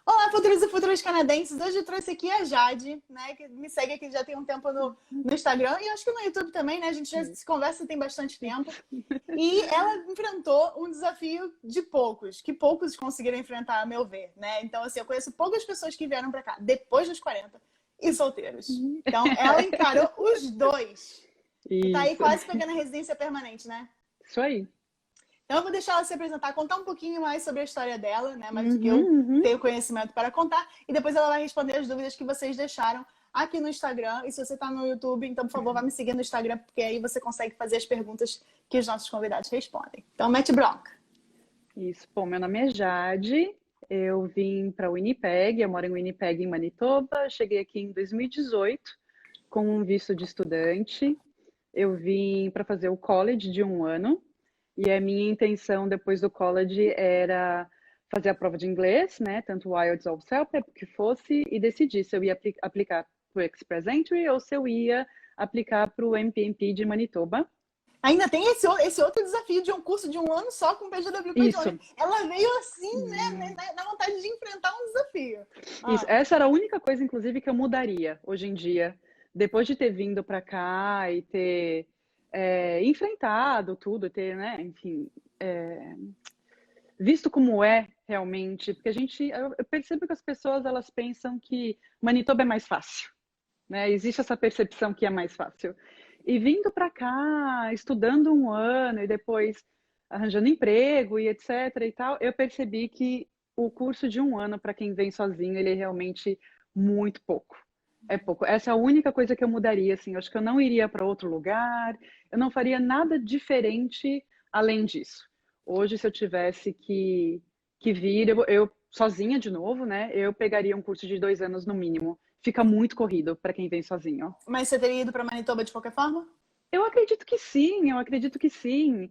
Olá, futuros e futuras canadenses. Hoje eu trouxe aqui a Jade, né, que me segue aqui já tem um tempo no Instagram e acho que no YouTube também, né? A gente já se conversa tem bastante tempo. E ela enfrentou um desafio de poucos, que poucos conseguiram enfrentar, a meu ver, né? Então, assim, eu conheço poucas pessoas que vieram para cá depois dos 40 e solteiros. Então, ela encarou os dois. E tá aí Isso, quase pegando a residência permanente, né? isso aí. Então, eu vou deixar ela se apresentar, contar um pouquinho mais sobre a história dela, né? Mais do que Uhum, eu uhum. tenho conhecimento para contar. E depois ela vai responder as dúvidas que vocês deixaram aqui no Instagram. E se você está no YouTube, então, por favor, vá me seguir no Instagram, porque aí você consegue fazer as perguntas que os nossos convidados respondem. Então, mete bronca. Isso. Bom, meu nome é Jade, eu vim para Winnipeg, eu moro em Winnipeg, em Manitoba. Cheguei aqui em 2018 com um visto de estudante. Eu vim para fazer o college de um ano e a minha intenção depois do college era fazer a prova de inglês, né? Tanto o IELTS ou o CELP, que fosse, e decidir se eu ia aplicar para o Express Entry ou se eu ia aplicar para o MPMP de Manitoba. Ainda tem esse outro desafio de um curso de um ano só com PGWP de Isso. onde ela veio assim, né? Na vontade de enfrentar um desafio. Isso, Ah, essa era a única coisa, inclusive, que eu mudaria hoje em dia, depois de ter vindo para cá e ter enfrentado tudo, ter, né, enfim, visto como é realmente, porque eu percebo que as pessoas elas pensam que Manitoba é mais fácil, né? Existe essa percepção que é mais fácil. E vindo para cá, estudando um ano e depois arranjando emprego e etc e tal, eu percebi que o curso de um ano para quem vem sozinho, ele é realmente muito pouco. É pouco. Essa é a única coisa que eu mudaria, assim. Eu acho que eu não iria para outro lugar, eu não faria nada diferente além disso. Hoje, se eu tivesse que vir, eu sozinha de novo, né? Eu pegaria um curso de 2 anos no mínimo. Fica muito corrido para quem vem sozinho. mas você teria ido para Manitoba de qualquer forma? Eu acredito que sim, eu acredito que sim.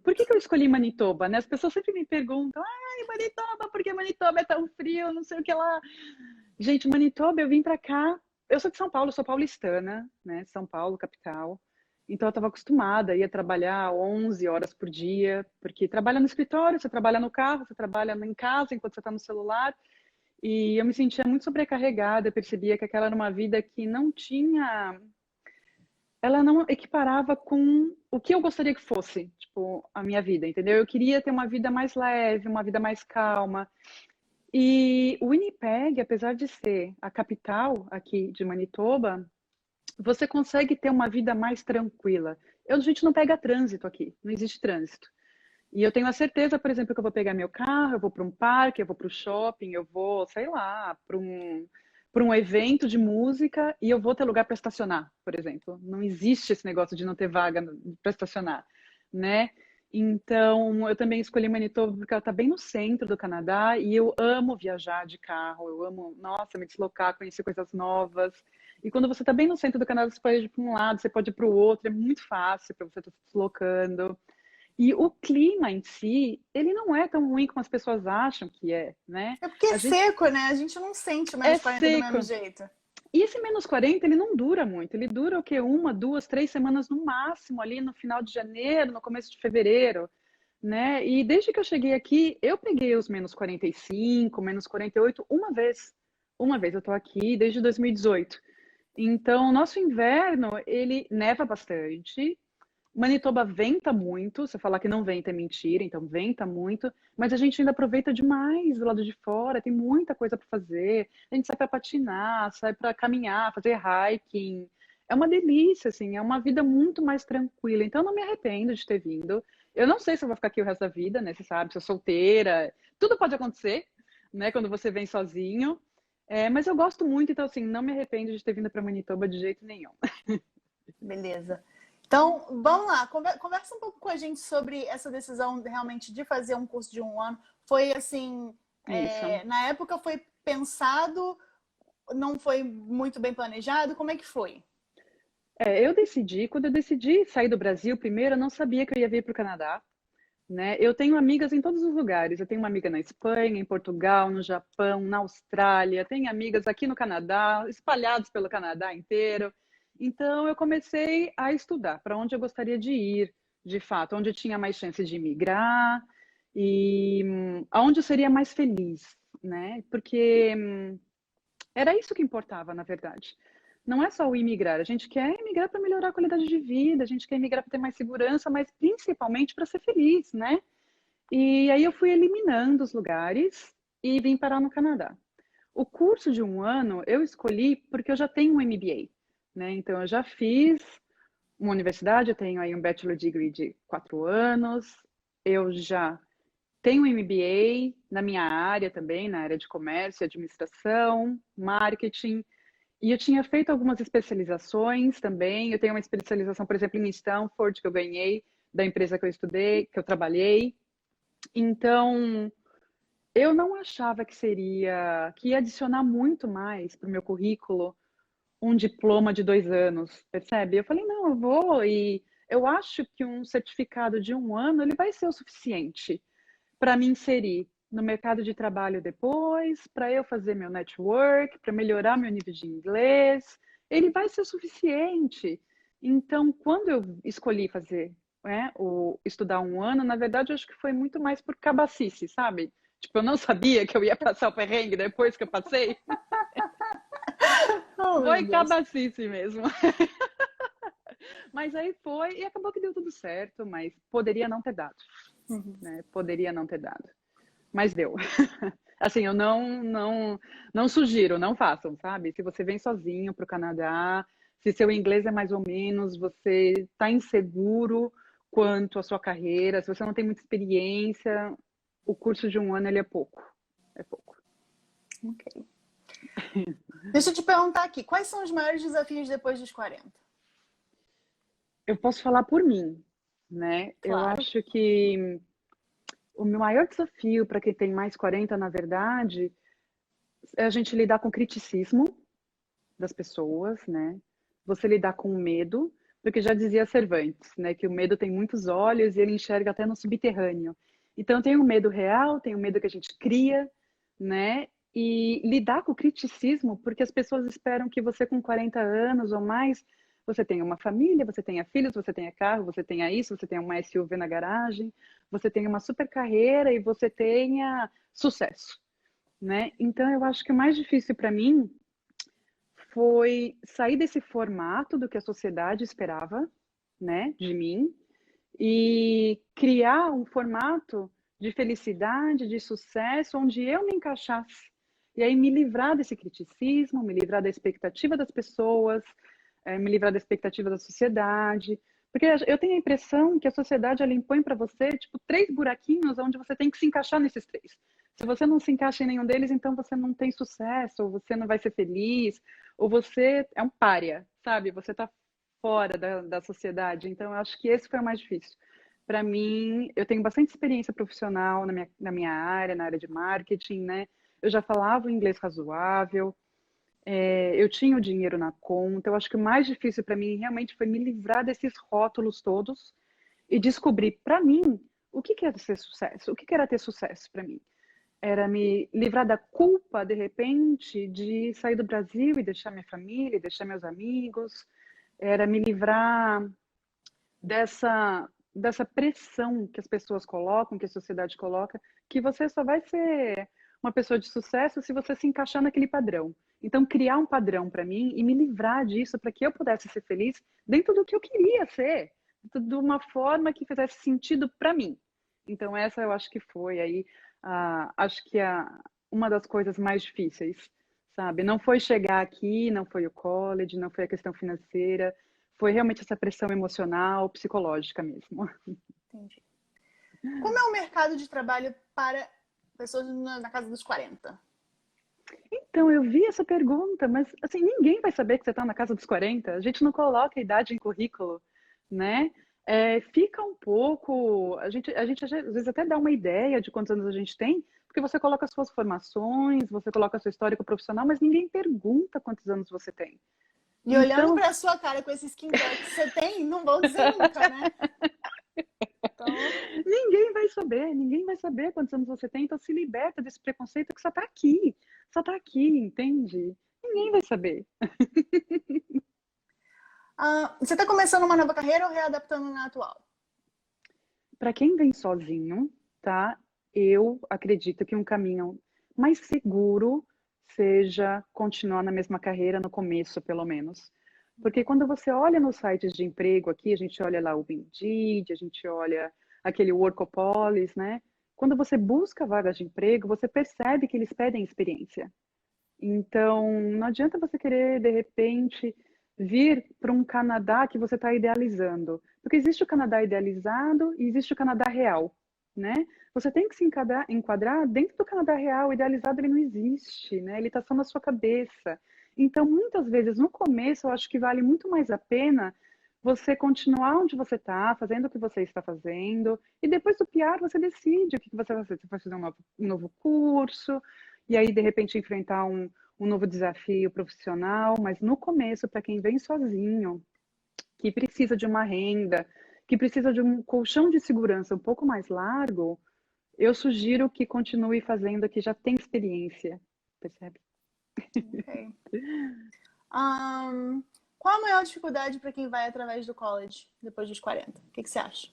Por que que eu escolhi Manitoba, né? As pessoas sempre me perguntam, ai, Manitoba, por que Manitoba é tão frio, não sei o que lá. Gente, Manitoba, eu vim pra cá, eu sou de São Paulo, sou paulistana, né? São Paulo, capital. Então eu estava acostumada, ia trabalhar 11 horas por dia, porque trabalha no escritório, você trabalha no carro, você trabalha em casa enquanto você está no celular. E eu me sentia muito sobrecarregada, eu percebia que aquela era uma vida que não tinha, ela não equiparava com o que eu gostaria que fosse, tipo, a minha vida, entendeu? Eu queria ter uma vida mais leve, uma vida mais calma. E o Winnipeg, apesar de ser a capital aqui de Manitoba, você consegue ter uma vida mais tranquila. A gente não pega trânsito aqui, não existe trânsito. E eu tenho a certeza, por exemplo, que eu vou pegar meu carro, eu vou para um parque, eu vou para o shopping, eu vou, sei lá, para um evento de música e eu vou ter lugar para estacionar, por exemplo. Não existe esse negócio de não ter vaga para estacionar, né? Então, eu também escolhi Manitoba porque ela está bem no centro do Canadá e eu amo viajar de carro, eu amo, nossa, me deslocar, conhecer coisas novas. E quando você está bem no centro do Canadá, você pode ir para um lado, você pode ir para o outro, é muito fácil para você estar se deslocando. E o clima em si, ele não é tão ruim como as pessoas acham que é, né? É porque é A gente seco, né? A gente não sente o é menos 40 do mesmo seco. jeito. E esse -40, ele não dura muito. Ele dura o quê? 1, 2, 3 semanas no máximo, ali no final de janeiro, no começo de fevereiro, né? E desde que eu cheguei aqui, eu peguei os -45, -48 uma vez. Uma vez eu tô aqui desde 2018. Então, nosso inverno, ele neva bastante, Manitoba venta muito, você falar que não venta é mentira, então venta muito, mas a gente ainda aproveita demais do lado de fora, tem muita coisa para fazer. A gente sai para patinar, sai para caminhar, fazer hiking. É uma delícia, assim, é uma vida muito mais tranquila. Então eu não me arrependo de ter vindo. Eu não sei se eu vou ficar aqui o resto da vida, né? Você sabe, sou solteira, tudo pode acontecer, né? Quando você vem sozinho. Mas eu gosto muito, então assim, não me arrependo de ter vindo para Manitoba de jeito nenhum. Beleza. Então, vamos lá, conversa um pouco com a gente sobre essa decisão realmente de fazer um curso de um ano. Foi assim, Isso. na época foi pensado, não foi muito bem planejado, como é que foi? Quando eu decidi sair do Brasil, primeiro, eu não sabia que eu ia vir para o Canadá, né? Eu tenho amigas em todos os lugares. Eu tenho uma amiga na Espanha, em Portugal, no Japão, na Austrália. Tenho amigas aqui no Canadá, espalhadas pelo Canadá inteiro. Então, eu comecei a estudar para onde eu gostaria de ir, de fato, onde eu tinha mais chances de migrar e aonde eu seria mais feliz, né? Porque era isso que importava, na verdade. Não é só o imigrar, a gente quer imigrar para melhorar a qualidade de vida, a gente quer imigrar para ter mais segurança, mas principalmente para ser feliz, né? E aí eu fui eliminando os lugares e vim parar no Canadá. O curso de um ano eu escolhi porque eu já tenho um MBA, né? Então eu já fiz uma universidade, eu tenho aí um Bachelor Degree de 4 anos, eu já tenho um MBA na minha área também, na área de comércio, administração, marketing, e eu tinha feito algumas especializações também. Eu tenho uma especialização, por exemplo, em Stanford, que eu ganhei da empresa que eu estudei, que eu trabalhei. Então, eu não achava que ia adicionar muito mais para o meu currículo um diploma de 2 anos, percebe? Eu falei, não, eu vou e eu acho que um certificado de um ano ele vai ser o suficiente para me inserir no mercado de trabalho depois, para eu fazer meu network, para melhorar meu nível de inglês. Ele vai ser o suficiente. Então, quando eu escolhi fazer, né, estudar um ano, na verdade, eu acho que foi muito mais por cabacice, sabe? Tipo, eu não sabia que eu ia passar o perrengue depois que eu passei. Oh, meu Foi Deus. cabacice mesmo. Mas aí foi, e acabou que deu tudo certo, mas poderia não ter dado, Uhum. né? Poderia não ter dado. Mas deu. Assim, eu não sugiro, não façam, sabe? Se você vem sozinho para o Canadá, se seu inglês é mais ou menos, você está inseguro quanto à sua carreira, se você não tem muita experiência, o curso de um ano ele é pouco. É pouco. Ok. Deixa eu te perguntar aqui, quais são os maiores desafios depois dos 40? Eu posso falar por mim, né? Eu Claro. acho que o meu maior desafio para quem tem mais 40, na verdade, é a gente lidar com o criticismo das pessoas, né? Você lidar com o medo, porque já dizia Cervantes, né, que o medo tem muitos olhos e ele enxerga até no subterrâneo. Então tem o medo real, tem o medo que a gente cria, né? E lidar com o criticismo, porque as pessoas esperam que você com 40 anos ou mais, você tenha uma família, você tenha filhos, você tenha carro, você tenha isso, você tenha uma SUV na garagem, você tenha uma super carreira e você tenha sucesso, né? Então eu acho que o mais difícil para mim foi sair desse formato do que a sociedade esperava, né, de mim, e criar um formato de felicidade, de sucesso, onde eu me encaixasse. E aí me livrar desse criticismo, me livrar da expectativa das pessoas, me livrar da expectativa da sociedade. Porque eu tenho a impressão que a sociedade ela impõe para você, tipo, 3 buraquinhos onde você tem que se encaixar nesses 3. Se você não se encaixa em nenhum deles, então você não tem sucesso, ou você não vai ser feliz, ou você é um pária, sabe? Você está fora da sociedade. Então, eu acho que esse foi o mais difícil. Para mim, eu tenho bastante experiência profissional na minha área, na área de marketing, né? Eu já falava o inglês razoável, eu tinha o dinheiro na conta. Eu acho que o mais difícil para mim realmente foi me livrar desses rótulos todos e descobrir para mim o que era ser sucesso, o que era ter sucesso para mim. Era me livrar da culpa, de repente, de sair do Brasil e deixar minha família, deixar meus amigos. Era me livrar dessa pressão que as pessoas colocam, que a sociedade coloca, que você só vai ser uma pessoa de sucesso se você se encaixar naquele padrão. Então, criar um padrão para mim e me livrar disso para que eu pudesse ser feliz dentro do que eu queria ser, de uma forma que fizesse sentido para mim. Então, essa eu acho que foi aí, acho que uma das coisas mais difíceis, sabe? Não foi chegar aqui, não foi o college, não foi a questão financeira, foi realmente essa pressão emocional, psicológica mesmo. Entendi. Como é o mercado de trabalho para pessoas na casa dos 40? Então, eu vi essa pergunta, mas assim, ninguém vai saber que você está na casa dos 40. A gente não coloca a idade em currículo, né? Fica um pouco. A gente às vezes até dá uma ideia de quantos anos a gente tem, porque você coloca as suas formações, você coloca a sua histórico profissional, mas ninguém pergunta quantos anos você tem. E olhando Então, para a sua cara com esse skincare que você tem, não vão dizer nunca, né? Então, ninguém vai saber quantos anos você tem, então se liberta desse preconceito que só tá aqui, entende? Ninguém vai saber. você está começando uma nova carreira ou readaptando na atual? Para quem vem sozinho, tá? Eu acredito que um caminho mais seguro seja continuar na mesma carreira no começo, pelo menos. Porque quando você olha nos sites de emprego aqui, a gente olha lá o Indeed, a gente olha aquele Workopolis, né? Quando você busca vagas de emprego, você percebe que eles pedem experiência. Então, não adianta você querer, de repente, vir para um Canadá que você está idealizando. Porque existe o Canadá idealizado e existe o Canadá real, né? Você tem que se enquadrar dentro do Canadá real. O idealizado, ele não existe, né? Ele está só na sua cabeça. Então, muitas vezes, no começo, eu acho que vale muito mais a pena você continuar onde você está, fazendo o que você está fazendo, e depois do PR você decide o que você vai fazer. Você vai fazer um novo curso, e aí, de repente, enfrentar um novo desafio profissional, mas no começo, para quem vem sozinho, que precisa de uma renda, que precisa de um colchão de segurança um pouco mais largo, eu sugiro que continue fazendo que já tem experiência, percebe? Ok. Qual a maior dificuldade para quem vai através do college depois dos 40? O que você acha?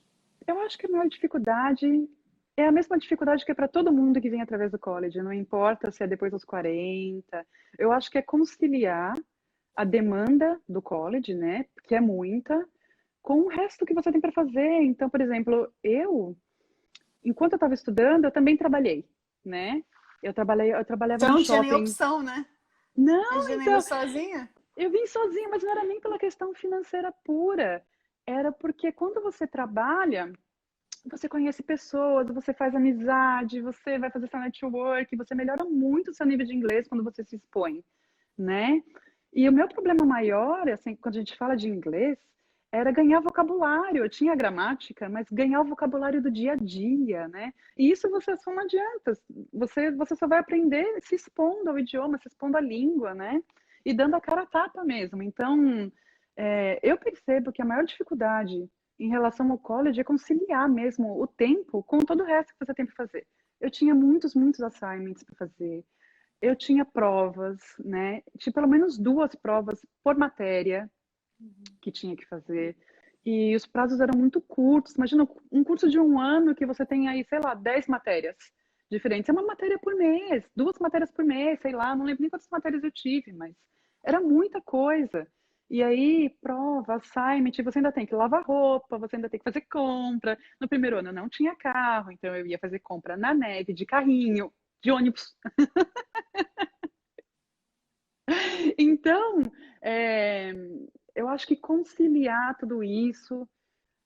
Eu acho que a maior dificuldade é a mesma dificuldade que é para todo mundo que vem através do college, não importa se é depois dos 40. Eu acho que é conciliar a demanda do college, né, que é muita, com o resto que você tem para fazer. Então, por exemplo, enquanto eu estava estudando, eu também trabalhei, né? Eu trabalhava Você no não tinha nem shopping. opção, né? Não, Imagina indo então, sozinha. eu vim sozinha, mas não era nem pela questão financeira pura. Era porque quando você trabalha, você conhece pessoas, você faz amizade, você vai fazer seu network, você melhora muito o seu nível de inglês quando você se expõe, né? E o meu problema maior, assim, quando a gente fala de inglês, era ganhar vocabulário. Eu tinha gramática, mas ganhar o vocabulário do dia a dia, né? E isso você só não adianta. Você só vai aprender se expondo ao idioma, se expondo à língua, né? E dando a cara a tapa mesmo. Então, eu percebo que a maior dificuldade em relação ao college é conciliar mesmo o tempo com todo o resto que você tem para fazer. Eu tinha muitos assignments para fazer. Eu tinha provas, né? Tinha pelo menos 2 provas por matéria que tinha que fazer. E os prazos eram muito curtos. Imagina um curso de 1 ano que você tem aí, sei lá, 10 matérias diferentes. É uma matéria por mês, 2 matérias por mês, sei lá, não lembro nem quantas matérias eu tive, mas era muita coisa. E aí, prova, assignment, você ainda tem que lavar roupa, você ainda tem que fazer compra. No primeiro ano eu não tinha carro, então eu ia fazer compra na neve, de carrinho, de ônibus. Então, é, eu acho que conciliar tudo isso,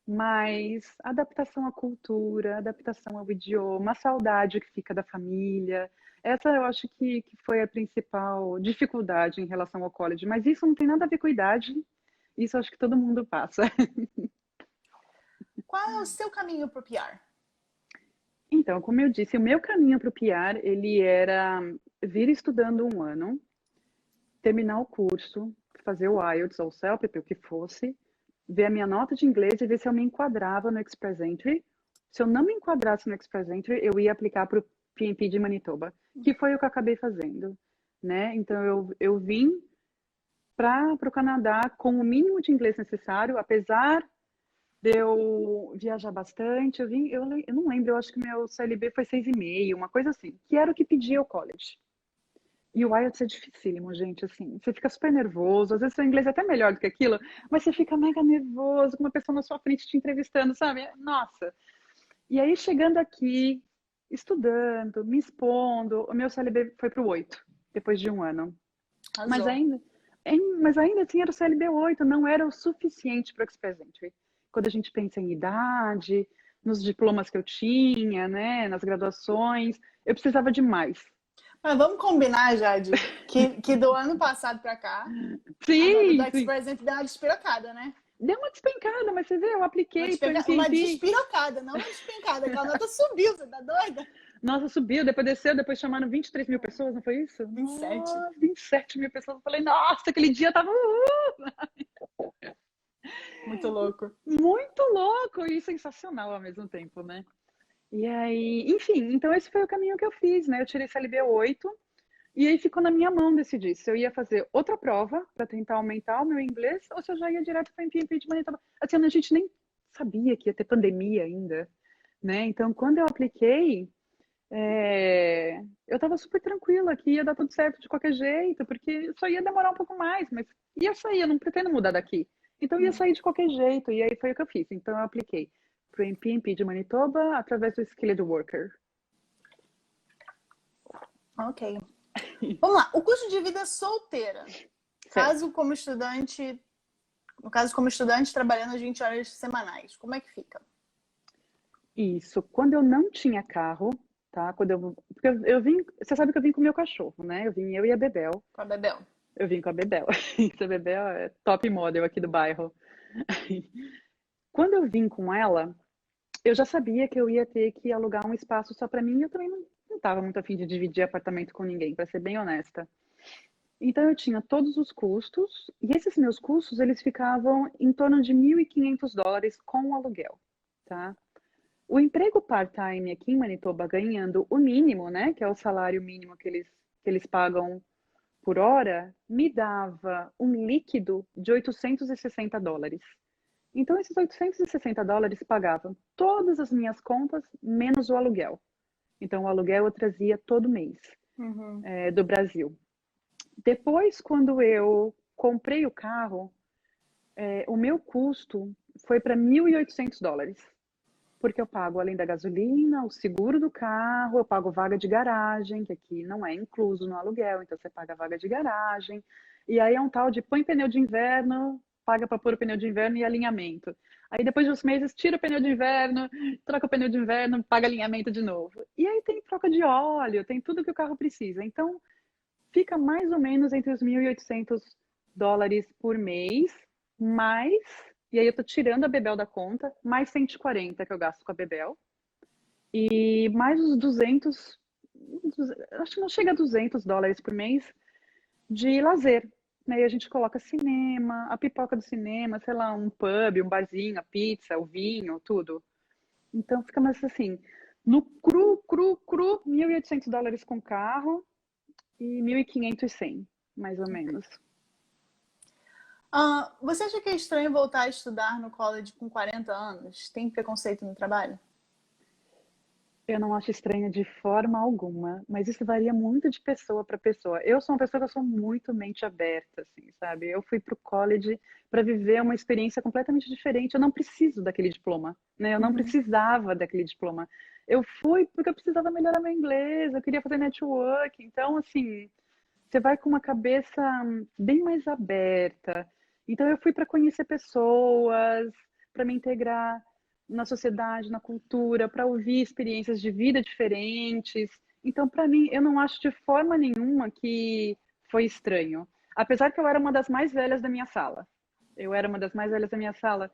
mas adaptação à cultura, adaptação ao idioma, a saudade que fica da família, essa eu acho que foi a principal dificuldade em relação ao college. Mas isso não tem nada a ver com a idade, isso eu acho que todo mundo passa. Qual é o seu caminho para o PR? Então, como eu disse, o meu caminho para o PR, ele era vir estudando 1 ano, terminar o curso, fazer o IELTS ou o CELP, o que fosse, ver a minha nota de inglês e ver se eu me enquadrava no Express Entry. Se eu não me enquadrasse no Express Entry, eu ia aplicar para o PNP de Manitoba, que foi o que eu acabei fazendo, né? Então eu vim para o Canadá com o mínimo de inglês necessário, apesar de eu viajar bastante. Eu não lembro, eu acho que meu CLB foi 6,5, uma coisa assim, que era o que pedia o college. E o IELTS é dificílimo, gente, assim, você fica super nervoso, às vezes seu inglês é até melhor do que aquilo, mas você fica mega nervoso com uma pessoa na sua frente te entrevistando, sabe? Nossa! E aí, chegando aqui, estudando, me expondo, o meu CLB foi para o 8, depois de 1 ano. Mas Arrasou. ainda, mas ainda assim era o CLB 8, não era o suficiente para o Express Entry. Quando a gente pensa em idade, nos diplomas que eu tinha, né, nas graduações, eu precisava de mais. Mas vamos combinar, Jade, que do ano passado para cá, a nota do Sim, sim. Express Entry deu uma despirocada, né? Deu uma despencada, mas você vê, eu apliquei para o Uma MPP. despirocada, não uma despencada, que a nota subiu, você tá doida? Nossa, subiu, depois desceu, depois chamaram 23 mil pessoas, não foi isso? 27. Nossa, 27 mil pessoas. Eu falei, nossa, aquele dia tava Muito louco. muito louco e sensacional ao mesmo tempo, né? E aí, enfim, então esse foi o caminho que eu fiz, né? Eu tirei CLB 8 e aí ficou na minha mão decidir se eu ia fazer outra prova para tentar aumentar o meu inglês ou se eu já ia direto para o MPP de Manitoba. Assim, a gente nem sabia que ia ter pandemia ainda, né? Então, quando eu apliquei, Eu estava super tranquila que ia dar tudo certo de qualquer jeito, porque só ia demorar um pouco mais, mas ia sair, eu não pretendo mudar daqui. Então ia sair de qualquer jeito, e aí foi o que eu fiz. Então eu apliquei para o PNP de Manitoba através do Skilled Worker. Ok. Vamos lá. O custo de vida solteira. Certo. No caso, como estudante trabalhando as 20 horas semanais, como é que fica? Isso. Quando eu não tinha carro, tá? Porque eu vim, você sabe que eu vim com o meu cachorro, né? Eu e a Bebel. Com a Bebel. Eu vim com a Bebel. Essa Bebel é top model aqui do bairro. Quando eu vim com ela, eu já sabia que eu ia ter que alugar um espaço só para mim e eu também não estava muito afim de dividir apartamento com ninguém, para ser bem honesta. Então eu tinha todos os custos e esses meus custos eles ficavam em torno de $1.500 com o aluguel, tá? O emprego part-time aqui em Manitoba ganhando o mínimo, né, que é o salário mínimo que eles pagam por hora, me dava um líquido de $860. Então, esses $860 pagavam todas as minhas contas, menos o aluguel. Então, o aluguel eu trazia todo mês do Brasil. Depois, quando eu comprei o carro, o meu custo foi para $1.800. Porque eu pago, além da gasolina, o seguro do carro, eu pago vaga de garagem, que aqui não é incluso no aluguel, então você paga vaga de garagem. E aí é um tal de põe pneu de inverno, paga para pôr o pneu de inverno e alinhamento. Aí depois de uns meses, tira o pneu de inverno, troca o pneu de inverno, paga alinhamento de novo. E aí tem troca de óleo, tem tudo que o carro precisa. Então fica mais ou menos entre os $1.800 por mês, mais, e aí eu tô tirando a Bebel da conta, mais 140 que eu gasto com a Bebel, e mais os 200, acho que não chega a $200 por mês de lazer. Né? E a gente coloca cinema, a pipoca do cinema, sei lá, um pub, um barzinho, a pizza, o vinho, tudo. Então fica mais assim, no cru, $1.800 com carro, e 1.500 mais ou menos. Você acha que é estranho voltar a estudar no college com 40 anos? Tem preconceito no trabalho? Eu não acho estranho de forma alguma, mas isso varia muito de pessoa para pessoa. Eu sou uma pessoa que eu sou muito mente aberta, assim, sabe? Eu fui para o college para viver uma experiência completamente diferente. Eu não preciso daquele diploma, né? Eu não precisava daquele diploma. Eu fui porque eu precisava melhorar meu inglês, eu queria fazer network. Então, assim, você vai com uma cabeça bem mais aberta. Então, eu fui para conhecer pessoas, para me integrar na sociedade, na cultura, para ouvir experiências de vida diferentes. Então, para mim, eu não acho de forma nenhuma que foi estranho. Apesar que eu era uma das mais velhas da minha sala. Eu era uma das mais velhas da minha sala.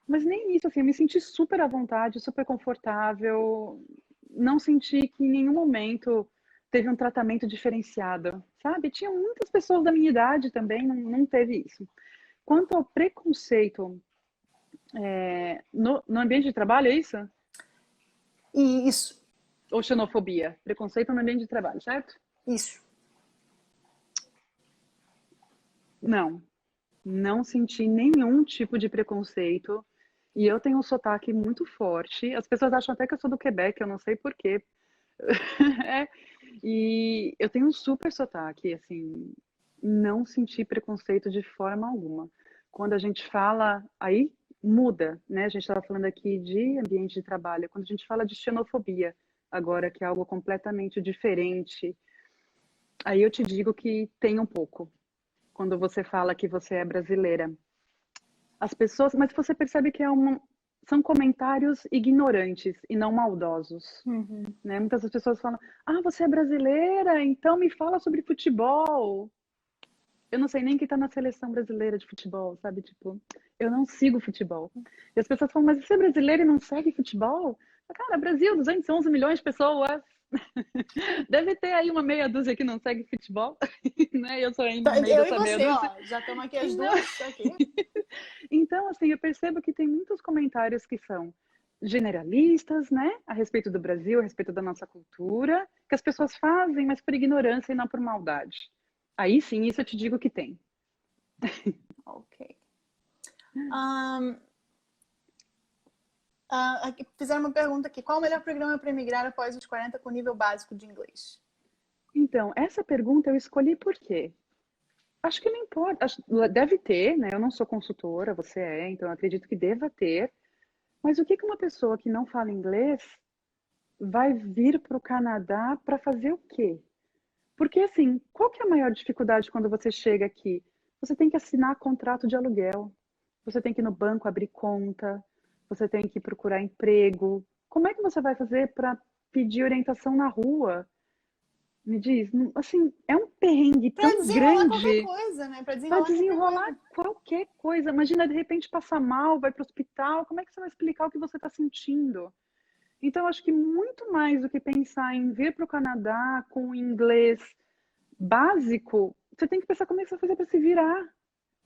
Mas nem isso, assim, eu me senti super à vontade, super confortável. Não senti que em nenhum momento teve um tratamento diferenciado, sabe? Tinha muitas pessoas da minha idade também, não teve isso. Quanto ao preconceito no ambiente de trabalho, é isso? E isso, Ou xenofobia? Preconceito no ambiente de trabalho, certo? isso. Não, não senti nenhum tipo de preconceito. E eu tenho um sotaque muito forte. As pessoas acham até que eu sou do Quebec, eu não sei por quê. É, e eu tenho um super sotaque, assim, não senti preconceito de forma alguma. Quando a gente fala, aí muda, né? A gente estava falando aqui de ambiente de trabalho. Quando a gente fala de xenofobia, agora que é algo completamente diferente, aí eu te digo que tem um pouco. Quando você fala que você é brasileira, as pessoas, mas você percebe que são comentários ignorantes e não maldosos. Né? Muitas das pessoas falam: ah, você é brasileira, então me fala sobre futebol. Eu não sei nem quem tá na seleção brasileira de futebol, sabe? Tipo, eu não sigo futebol. E as pessoas falam: mas você é brasileira e não segue futebol? Cara, Brasil, 211 milhões de pessoas. Deve ter aí uma meia dúzia que não segue futebol, né? Eu sou ainda no meio Eu e dessa meia você, dúzia. ó, já estamos aqui as Não. duas aqui. Então, assim, eu percebo que tem muitos comentários que são generalistas, né, a respeito do Brasil, a respeito da nossa cultura, que as pessoas fazem, mas por ignorância e não por maldade. Aí sim, isso eu te digo que tem. Ok. Ahn, Aqui, fizeram uma pergunta aqui. Qual o melhor programa para emigrar após os 40 com nível básico de inglês? Então, essa pergunta eu escolhi por quê? Acho que não importa. Deve ter, né? Eu não sou consultora, você é, então eu acredito que deva ter. Mas o que que uma pessoa que não fala inglês vai vir para o Canadá para fazer o quê? Porque, assim, qual que é a maior dificuldade quando você chega aqui? Você tem que assinar contrato de aluguel, você tem que ir no banco abrir conta, você tem que procurar emprego. Como é que você vai fazer para pedir orientação na rua? Me diz, assim, é um perrengue Para tão desenrolar qualquer grande coisa, né? Para para desenrolar qualquer desenrolar coisa. qualquer coisa. Imagina, de repente, passar mal, vai para o hospital, como é que você vai explicar o que você está sentindo? Então, acho que muito mais do que pensar em vir para o Canadá com inglês básico, você tem que pensar como é que você vai fazer para se virar,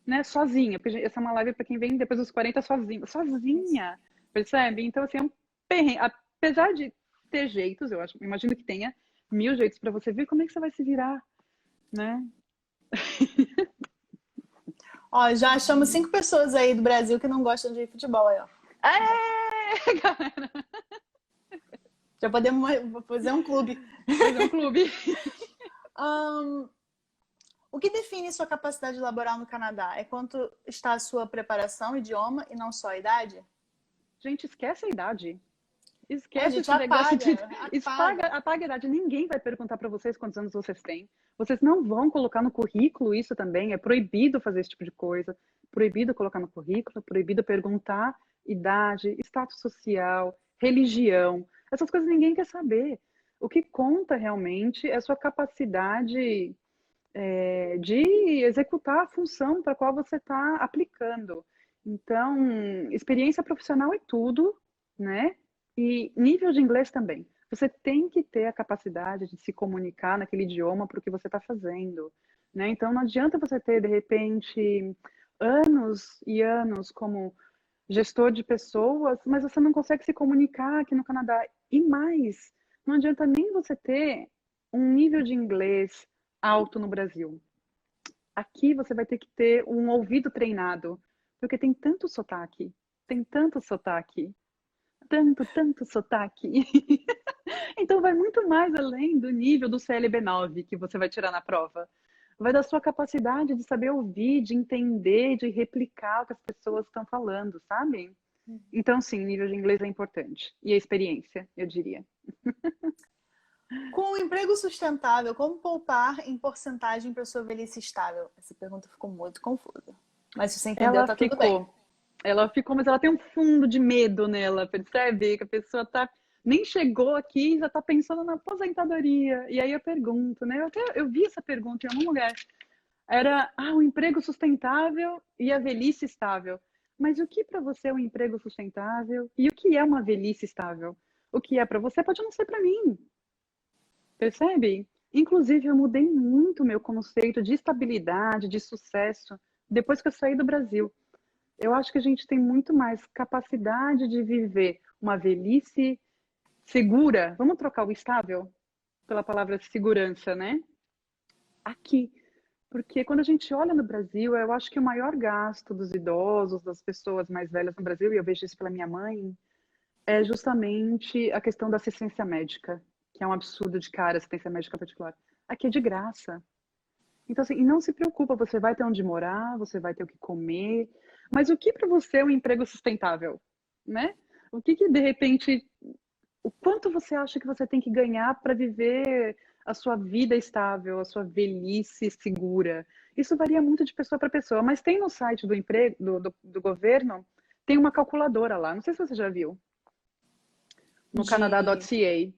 né? Sozinha. Porque essa é uma live para quem vem depois dos 40 sozinha. Isso. Sozinha, percebe? Então, assim, é um perrengue. Apesar de ter jeitos, eu acho, imagino que tenha 1000 jeitos para você ver como é que você vai se virar, né? Ó, já achamos 5 pessoas aí do Brasil que não gostam de futebol aí, ó. É, galera, Já podemos fazer um clube. fazer um clube. Ahn, o que define sua capacidade laboral no Canadá? É quanto está a sua preparação, idioma e não só a idade? Gente, esquece a idade. É, a Esquece gente esse negócio de. apaga, apaga. Apaga a idade. Ninguém vai perguntar para vocês quantos anos vocês têm. Vocês não vão colocar no currículo isso também. É proibido fazer esse tipo de coisa. Proibido colocar no currículo, proibido perguntar idade, status social, religião. Essas coisas ninguém quer saber. O que conta realmente é a sua capacidade de executar a função para a qual você está aplicando. Então, experiência profissional é tudo, né? E nível de inglês também. Você tem que ter a capacidade de se comunicar naquele idioma para o que você está fazendo, né? Então, não adianta você ter, de repente, anos e anos como gestor de pessoas, mas você não consegue se comunicar aqui no Canadá. E mais, não adianta nem você ter um nível de inglês alto no Brasil. Aqui você vai ter que ter um ouvido treinado, porque tem tanto sotaque, tanto sotaque. Então vai muito mais além do nível do CLB9 que você vai tirar na prova. Vai da sua capacidade de saber ouvir, de entender, de replicar o que as pessoas estão falando, sabe? Então, sim, nível de inglês é importante. E a experiência, eu diria. Com um emprego sustentável, como poupar em porcentagem para sua velhice estável? Essa pergunta ficou muito confusa. Mas se você entendeu, Ela tá tudo bem. ficou, ela ficou, mas ela tem um fundo de medo nela, percebe? Que a pessoa tá, nem chegou aqui e já tá pensando na aposentadoria. E aí eu pergunto, né? Eu vi essa pergunta em algum lugar. Era, o emprego sustentável e a velhice estável. Mas o que para você é um emprego sustentável? E o que é uma velhice estável? O que é para você pode não ser para mim, percebe? Inclusive, eu mudei muito meu conceito de estabilidade, de sucesso, depois que eu saí do Brasil. Eu acho que a gente tem muito mais capacidade de viver uma velhice segura. Vamos trocar o estável pela palavra segurança, né? Aqui. Porque quando a gente olha no Brasil, eu acho que o maior gasto dos idosos, das pessoas mais velhas no Brasil, e eu vejo isso pela minha mãe, é justamente a questão da assistência médica, que é um absurdo de cara, assistência médica particular. Aqui é de graça. Então, assim, e não se preocupa, você vai ter onde morar, você vai ter o que comer, mas o que para você é um emprego sustentável, né? O que que de repente, o quanto você acha que você tem que ganhar para viver a sua vida estável, a sua velhice segura? Isso varia muito de pessoa para pessoa, mas tem no site do emprego do governo, tem uma calculadora lá, não sei se você já viu, no De canadá.ca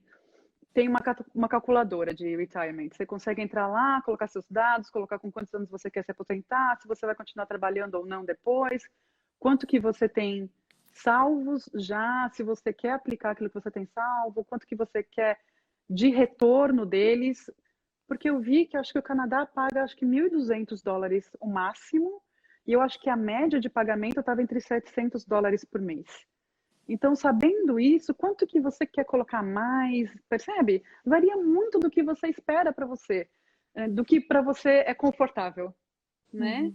tem uma calculadora de retirement. Você consegue entrar lá, colocar seus dados, colocar com quantos anos você quer se aposentar, se você vai continuar trabalhando ou não depois, quanto que você tem salvos já, se você quer aplicar aquilo que você tem salvo, quanto que você quer de retorno deles, porque eu vi que acho que o Canadá paga acho que $1.200 o máximo, e eu acho que a média de pagamento estava entre $700 por mês. Então, sabendo isso, quanto que você quer colocar mais, percebe? Varia muito do que você espera para você, do que para você é confortável, né? Uhum.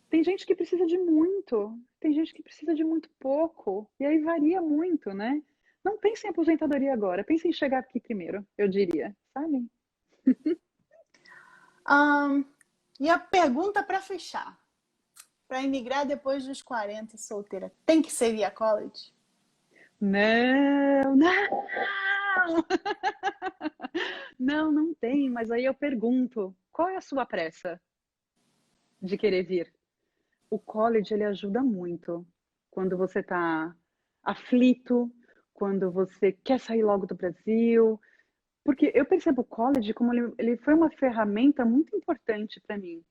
Tem gente que precisa de muito, tem gente que precisa de muito pouco, e aí varia muito, né? Não pense em aposentadoria agora, pense em chegar aqui primeiro, eu diria, sabe? Ahn, e a pergunta para fechar. Para imigrar depois dos 40 e solteira, tem que ser via college? Não, não! Não, não tem, mas aí eu pergunto, qual é a sua pressa de querer vir? O college, ele ajuda muito quando você está aflito, quando você quer sair logo do Brasil, porque eu percebo o college como ele foi uma ferramenta muito importante para mim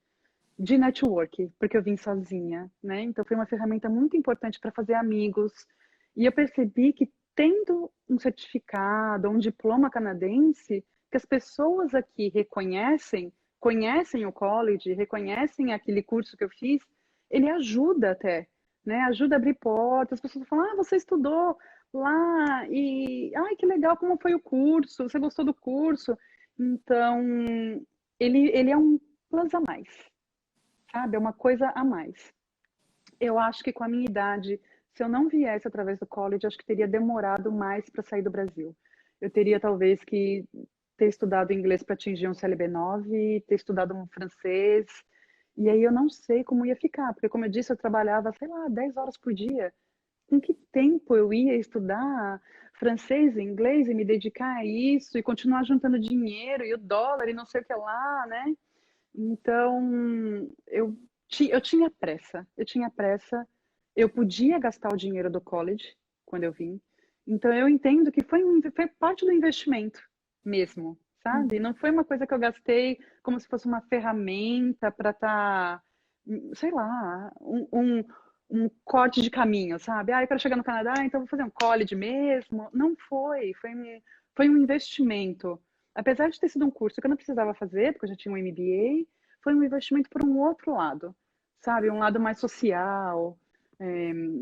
de network, porque eu vim sozinha, né? Então foi uma ferramenta muito importante para fazer amigos. E eu percebi que tendo um certificado, um diploma canadense, que as pessoas aqui reconhecem, conhecem o college, reconhecem aquele curso que eu fiz, ele ajuda até, né? Ajuda a abrir portas. As pessoas falam: "Ah, você estudou lá e ai, que legal, como foi o curso? Você gostou do curso?" Então, ele é um plus a mais, sabe? É uma coisa a mais. Eu acho que com a minha idade, se eu não viesse através do college, acho que teria demorado mais para sair do Brasil. Eu teria talvez que ter estudado inglês para atingir um CLB9, ter estudado um francês, e aí eu não sei como ia ficar, porque como eu disse, eu trabalhava, sei lá, 10 horas por dia. Com que tempo eu ia estudar francês e inglês e me dedicar a isso e continuar juntando dinheiro e o dólar e não sei o que lá, né? Então, eu tinha pressa, eu podia gastar o dinheiro do college quando eu vim. Então, eu entendo que foi parte do investimento mesmo, sabe? Não foi uma coisa que eu gastei como se fosse uma ferramenta para estar, sei lá, um corte de caminho, sabe? Ah, eu quero chegar no Canadá, então vou fazer um college mesmo. Não foi, foi um investimento. Apesar de ter sido um curso que eu não precisava fazer, porque eu já tinha um MBA, foi um investimento por um outro lado, sabe? Um lado mais social.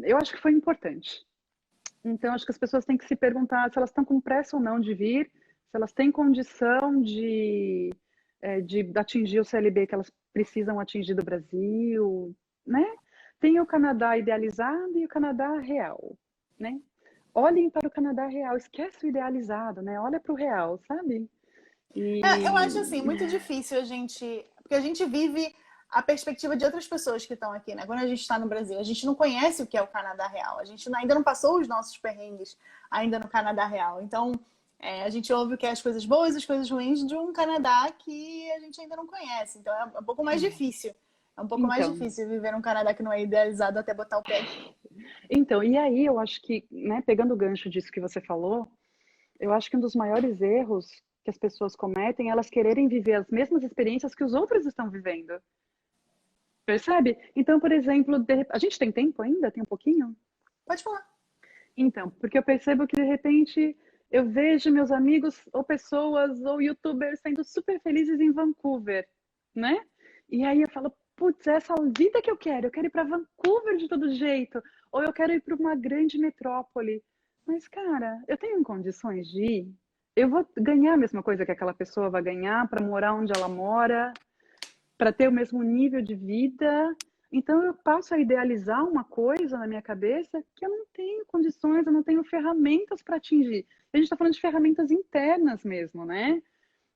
Eu acho que foi importante. Então, acho que as pessoas têm que se perguntar se elas estão com pressa ou não de vir, se elas têm condição de atingir o CLB que elas precisam atingir do Brasil, né? Tem o Canadá idealizado e o Canadá real, né? Olhem para o Canadá real, esquece o idealizado, né? Olha para o real, sabe? Eu E acho assim, muito difícil a gente. Porque a gente vive a perspectiva de outras pessoas que estão aqui, né? Quando a gente está no Brasil, a gente não conhece o que é o Canadá real. A gente ainda não passou os nossos perrengues ainda no Canadá real. Então, a gente ouve o que é as coisas boas e as coisas ruins de um Canadá que a gente ainda não conhece. Então, é um pouco mais difícil. É um pouco mais então, difícil viver num Canadá que não é idealizado até botar o pé aqui. e aí eu acho que, né, pegando o gancho disso que você falou, eu acho que um dos maiores erros que as pessoas cometem é elas quererem viver as mesmas experiências que os outros estão vivendo. Percebe? Então, por exemplo, a gente tem tempo ainda? Tem um pouquinho? Pode falar. Então, porque eu percebo que de repente eu vejo meus amigos ou pessoas ou youtubers sendo super felizes em Vancouver, né? E aí eu falo, putz, é essa vida que eu quero ir para Vancouver de todo jeito, ou eu quero ir para uma grande metrópole. Mas, cara, eu tenho condições de ir? Eu vou ganhar a mesma coisa que aquela pessoa vai ganhar para morar onde ela mora, para ter o mesmo nível de vida. Então eu passo a idealizar uma coisa na minha cabeça que eu não tenho condições, eu não tenho ferramentas para atingir. A gente está falando de ferramentas internas mesmo, né?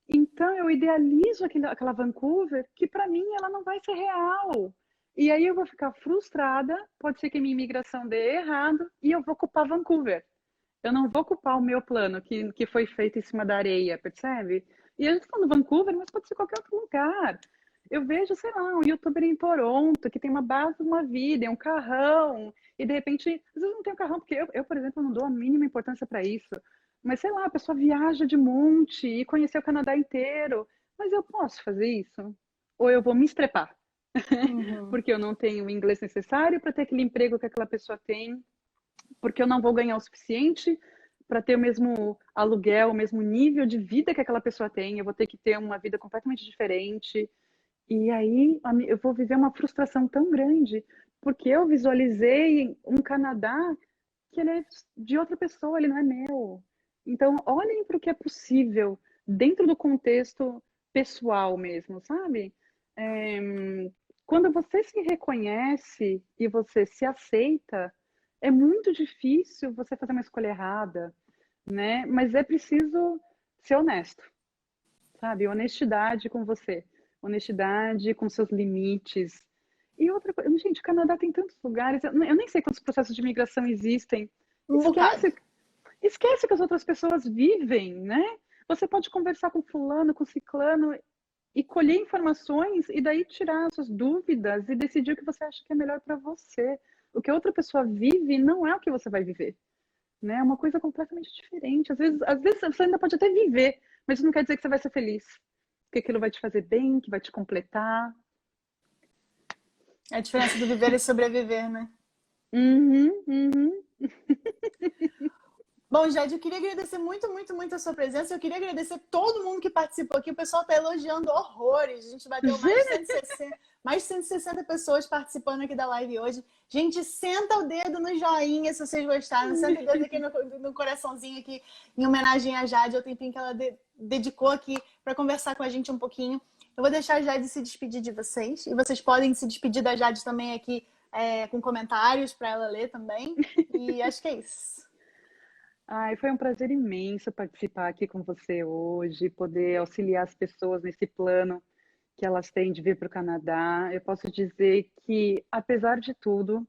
Então eu idealizo aquela Vancouver que para mim ela não vai ser real. E aí eu vou ficar frustrada, pode ser que minha imigração dê errado e eu vou culpar Vancouver. Eu não vou culpar o meu plano que foi feito em cima da areia, percebe? E a gente tá falando Vancouver, mas pode ser qualquer outro lugar. Eu vejo, sei lá, um youtuber em Toronto que tem uma base, uma vida, é um carrão, e de repente, às vezes não tem um carrão, porque por exemplo, não dou a mínima importância para isso. Mas sei lá, a pessoa viaja de monte e conhecer o Canadá inteiro. Mas eu posso fazer isso? Ou eu vou me estrepar? Uhum. Porque eu não tenho o inglês necessário para ter aquele emprego que aquela pessoa tem, porque eu não vou ganhar o suficiente para ter o mesmo aluguel, o mesmo nível de vida que aquela pessoa tem, eu vou ter que ter uma vida completamente diferente. E aí eu vou viver uma frustração tão grande, porque eu visualizei um Canadá que ele é de outra pessoa, ele não é meu. Então, olhem para o que é possível dentro do contexto pessoal mesmo, sabe? É, quando você se reconhece e você se aceita, é muito difícil você fazer uma escolha errada, né? Mas é preciso ser honesto, sabe? Honestidade com você, honestidade com seus limites. E outra coisa, gente, o Canadá tem tantos lugares, eu nem sei quantos processos de imigração existem. Um bocado. Esquece que as outras pessoas vivem, né? Você pode conversar com fulano, com ciclano e colher informações e daí tirar as suas dúvidas e decidir o que você acha que é melhor para você. O que a outra pessoa vive não é o que você vai viver, né? É uma coisa completamente diferente. Às vezes você ainda pode até viver, mas isso não quer dizer que você vai ser feliz. Que aquilo vai te fazer bem, que vai te completar. É a diferença do viver e sobreviver, né? Uhum. Bom, Jade, eu queria agradecer muito, muito, muito a sua presença. Eu queria agradecer todo mundo que participou aqui. O pessoal está elogiando horrores. A gente bateu mais de 160 pessoas participando aqui da live hoje. Gente, senta o dedo no joinha se vocês gostaram. Senta o dedo aqui no coraçãozinho aqui, em homenagem a Jade, o tempinho que ela dedicou aqui para conversar com a gente um pouquinho. Eu vou deixar a Jade se despedir de vocês. E vocês podem se despedir da Jade também aqui com comentários para ela ler também. E acho que é isso. Ai, foi um prazer imenso participar aqui com você hoje, poder auxiliar as pessoas nesse plano que elas têm de vir para o Canadá. Eu posso dizer que, apesar de tudo,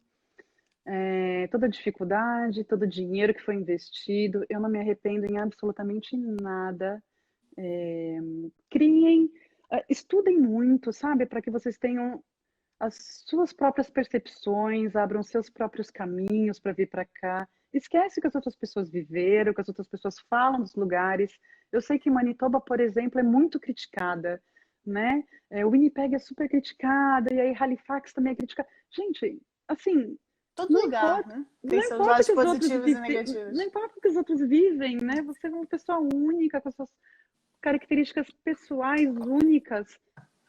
toda a dificuldade, todo o dinheiro que foi investido, eu não me arrependo em absolutamente nada. Estudem muito, sabe? Para que vocês tenham as suas próprias percepções, abram seus próprios caminhos para vir para cá. Esquece o que as outras pessoas viveram, o que as outras pessoas falam dos lugares. Eu sei que Manitoba, por exemplo, é muito criticada, né? O Winnipeg é super criticada, e aí Halifax também é criticada. Gente, assim, Todo lugar, né? Tem seus importa lados que os positivos e negativos. não importa o que os outros vivem, né? Você é uma pessoa única, com as suas características pessoais únicas.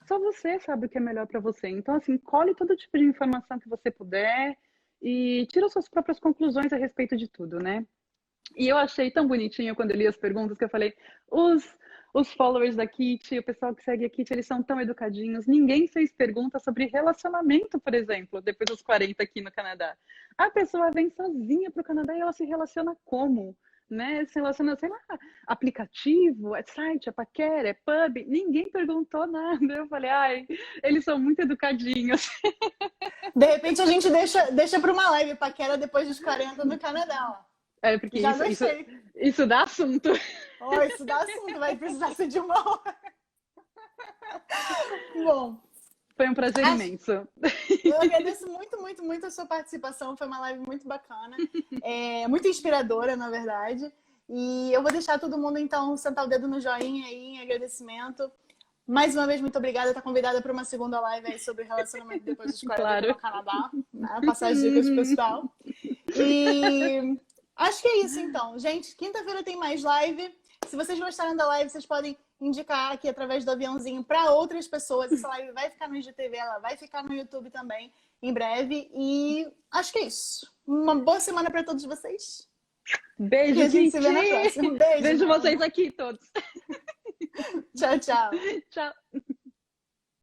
Só você sabe o que é melhor para você. Então, assim, colhe todo tipo de informação que você puder e tira suas próprias conclusões a respeito de tudo, né? E eu achei tão bonitinho quando eu li as perguntas que eu falei, os followers da Kitty, o pessoal que segue a Kitty, eles são tão educadinhos. Ninguém fez pergunta sobre relacionamento, por exemplo, depois dos 40 aqui no Canadá. A pessoa vem sozinha para o Canadá e ela se relaciona como? Né? Se relaciona, sei lá, aplicativo, é site, é paquera, é pub. Ninguém perguntou nada. Eu falei, ai, eles são muito educadinhos. De repente a gente deixa para uma live paquera depois dos 40 no Canadá, ó. Porque Já isso dá assunto. Oh, isso dá assunto, vai precisar ser de uma hora. Bom. Foi um prazer imenso. Eu agradeço muito, muito, muito a sua participação. Foi uma live muito bacana. Muito inspiradora, na verdade. E eu vou deixar todo mundo, então, sentar o dedo no joinha aí em agradecimento. Mais uma vez, muito obrigada. Está convidada para uma segunda live aí sobre relacionamento depois dos 40 no Canadá. Né? Passar as dicas pro pessoal. E acho que é isso, então. Gente, quinta-feira tem mais live. Se vocês gostaram da live, vocês podem indicar aqui através do aviãozinho para outras pessoas. Essa live vai ficar no IGTV, ela vai ficar no YouTube também em breve. E acho que é isso. Uma boa semana para todos vocês. Beijo, e a gente se vê na próxima. Beijo vocês aqui todos. Tchau, tchau. Tchau.